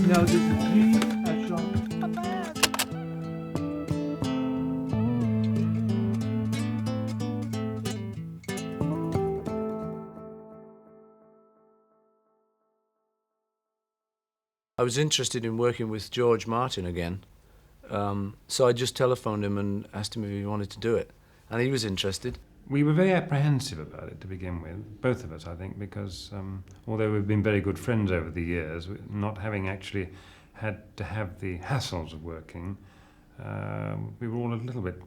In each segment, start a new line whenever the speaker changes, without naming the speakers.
No, this is G, Sean.
I was interested in working with George Martin again, so I just telephoned him and asked him if he wanted to do it, and he was interested.
We were very apprehensive about it to begin with, both of us, I think, because although we've been very good friends over the years, not having actually had to have the hassles of working, we were all a little bit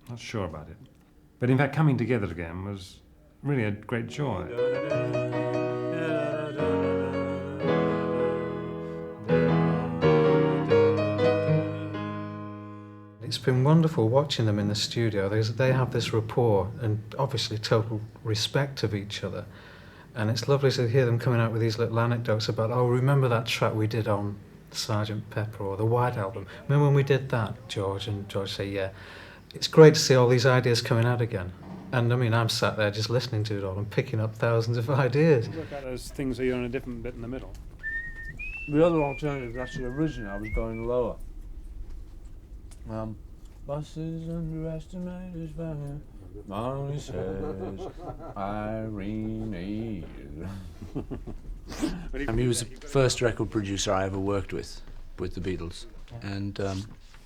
not sure about it. But in fact, coming together again was really a great joy.
It's been wonderful watching them in the studio. They have this rapport and obviously total respect of each other. And it's lovely to hear them coming out with these little anecdotes about, oh, remember that track we did on Sgt. Pepper or the White Album? Remember when we did that, George? And George say, yeah. It's great to see all these ideas coming out again. And I mean, I'm sat there just listening to it all and picking up thousands of ideas.
Work out those things where you're in a different bit in the middle.
The other alternative, actually, originally I was going lower. Buses underestimate his value. Only says Irene.
He was the first record producer I ever worked with the Beatles, and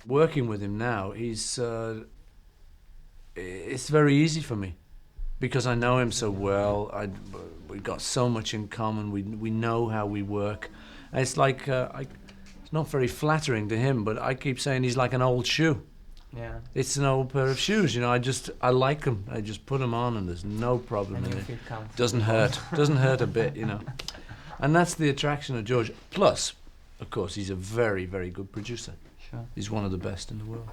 working with him now, it's very easy for me because I know him so well. We've got so much in common. We know how we work. And it's like it's not very flattering to him, but I keep saying he's like an old shoe.
Yeah.
It's an old pair of shoes, you know. I like them. I just put them on, and there's no problem in it. Doesn't hurt. Doesn't hurt a bit, you know. And that's the attraction of George. Plus, of course, he's a very, very good producer.
Sure.
He's one of the best in the world.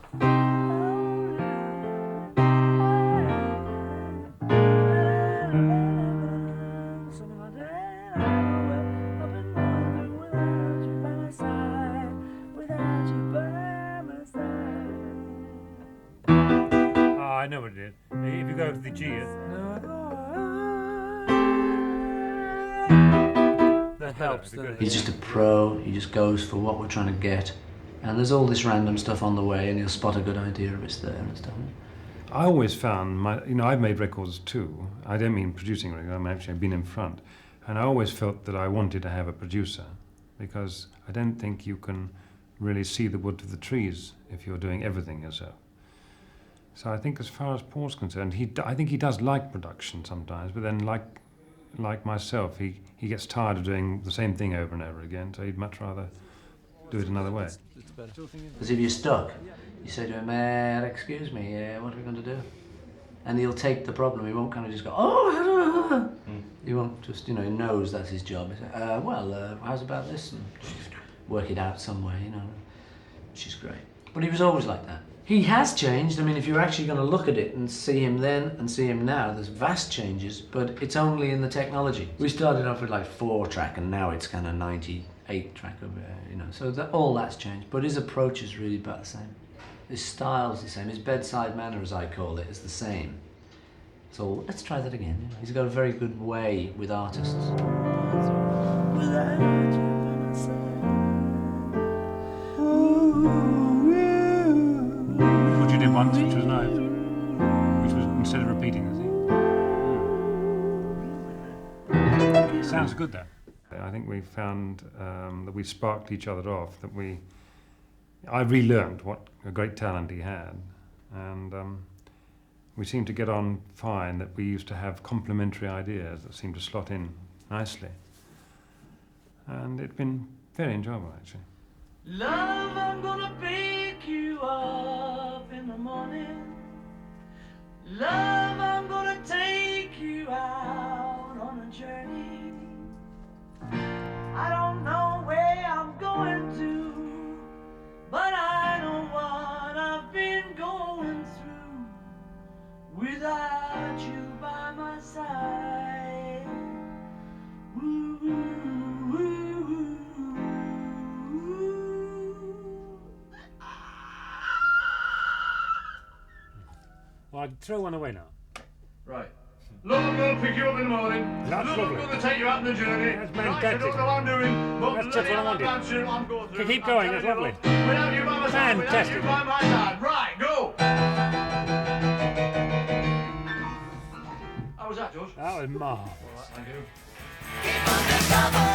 I know what it is. If you go to the G,
that helps. He's just a pro. He just goes for what we're trying to get, and there's all this random stuff on the way, and he'll spot a good idea if it's there and stuff.
I always found I've made records too. I don't mean producing records. I've been in front, and I always felt that I wanted to have a producer, because I don't think you can really see the wood for the trees if you're doing everything yourself. So I think as far as Paul's concerned, I think he does like production sometimes, but then like myself, he gets tired of doing the same thing over and over again, so he'd much rather do it another way.
Because if you're stuck, you say to him, excuse me, what are we going to do? And he'll take the problem. He won't kind of just go, oh, he won't just, he knows that's his job. He say, how's about this? And work it out some way, which is great. But he was always like that. He has changed. I mean, if you're actually going to look at it and see him then and see him now, there's vast changes, but it's only in the technology. We started off with like 4-track, and now it's kind of 98-track, so all that's changed. But his approach is really about the same. His style's the same. His bedside manner, as I call it, is the same. So let's try that again. He's got a very good way with artists.
What you did once, which was nice, which was instead of repeating the thing. Sounds good, though. I think we found that we sparked each other off, I relearned what a great talent he had, and we seemed to get on fine, that we used to have complementary ideas that seemed to slot in nicely. And it's been very enjoyable, actually.
Love, I'm gonna pick you up in the morning. Love, I'm gonna take you out on a journey. I don't know where I'm going to, but I know what I've been going through without you by my side. Ooh, ooh, ooh, ooh.
Well, I'd throw one away now.
Right.
Love, I'm gonna pick you up in the morning.
That's
Love,
lovely.
I'm gonna take you out on the journey.
That's
Right, I
fantastic.
don't know what I'm doing, but
That's just
bloody
what I
hell,
wanted.
I'm sure I'm going through.
Keep
I'm
going,
telling
that's
you,
lovely.
love, Without you by my side, without
Fantastic.
you by my side. Right, go. How was that, George?
That was marvellous.
All right, thank you.
Keep undercover.